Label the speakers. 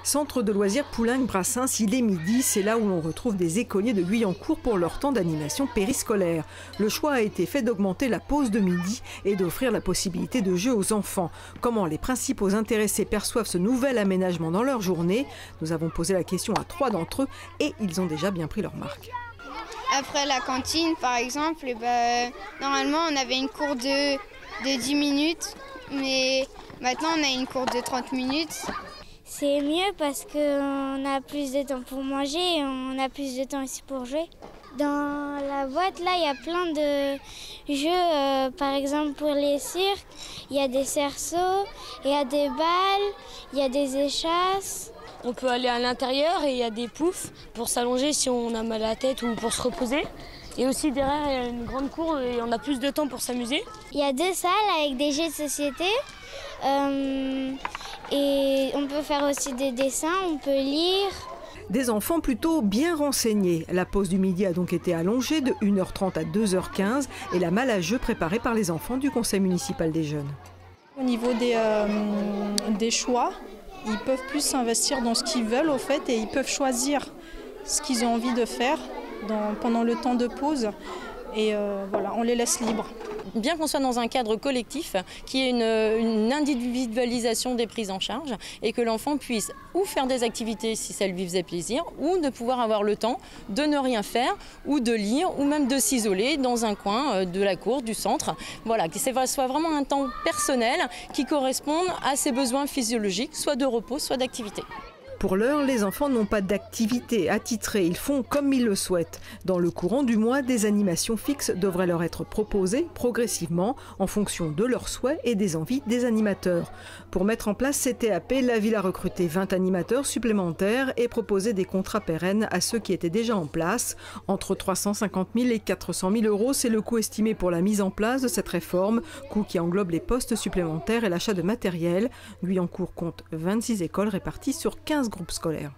Speaker 1: Centre de loisirs Poulenc-Brassens, il est midi, c'est là où l'on retrouve des écoliers de Guyancourt pour leur temps d'animation périscolaire. Le choix a été fait d'augmenter la pause de midi et d'offrir la possibilité de jeu aux enfants. Comment les principaux intéressés perçoivent ce nouvel aménagement dans leur journée? Nous avons posé la question à 3 d'entre eux et ils ont déjà bien pris leur marque.
Speaker 2: Après la cantine, par exemple, normalement on avait une cour de 10 minutes, mais maintenant on a une cour de 30 minutes.
Speaker 3: C'est mieux parce qu'on a plus de temps pour manger et on a plus de temps aussi pour jouer. Dans la boîte, là, il y a plein de jeux. Par exemple, pour les cirques, il y a des cerceaux, il y a des balles, il y a des échasses.
Speaker 4: On peut aller à l'intérieur et il y a des poufs pour s'allonger si on a mal à la tête ou pour se reposer. Et aussi derrière, il y a une grande cour et on a plus de temps pour s'amuser.
Speaker 3: Il y a 2 salles avec des jeux de société. Et on peut faire aussi des dessins, on peut lire.
Speaker 1: Des enfants plutôt bien renseignés. La pause du midi a donc été allongée de 1h30 à 2h15 et la malle à jeu préparée par les enfants du conseil municipal des jeunes.
Speaker 5: Au niveau des choix, ils peuvent plus s'investir dans ce qu'ils veulent au fait et ils peuvent choisir ce qu'ils ont envie de faire pendant le temps de pause. Et voilà, on les laisse libres.
Speaker 6: Bien qu'on soit dans un cadre collectif, qui est une individualisation des prises en charge et que l'enfant puisse ou faire des activités si ça lui faisait plaisir ou de pouvoir avoir le temps de ne rien faire ou de lire ou même de s'isoler dans un coin de la cour, du centre. Voilà, que ce soit vraiment un temps personnel qui corresponde à ses besoins physiologiques, soit de repos, soit d'activité.
Speaker 1: Pour l'heure, les enfants n'ont pas d'activité attitrée, ils font comme ils le souhaitent. Dans le courant du mois, des animations fixes devraient leur être proposées progressivement en fonction de leurs souhaits et des envies des animateurs. Pour mettre en place ces TAP, la ville a recruté 20 animateurs supplémentaires et proposé des contrats pérennes à ceux qui étaient déjà en place. Entre 350 000 et 400 000 euros, c'est le coût estimé pour la mise en place de cette réforme, coût qui englobe les postes supplémentaires et l'achat de matériel. Guyancourt compte 26 écoles réparties sur 15 groupes scolaires.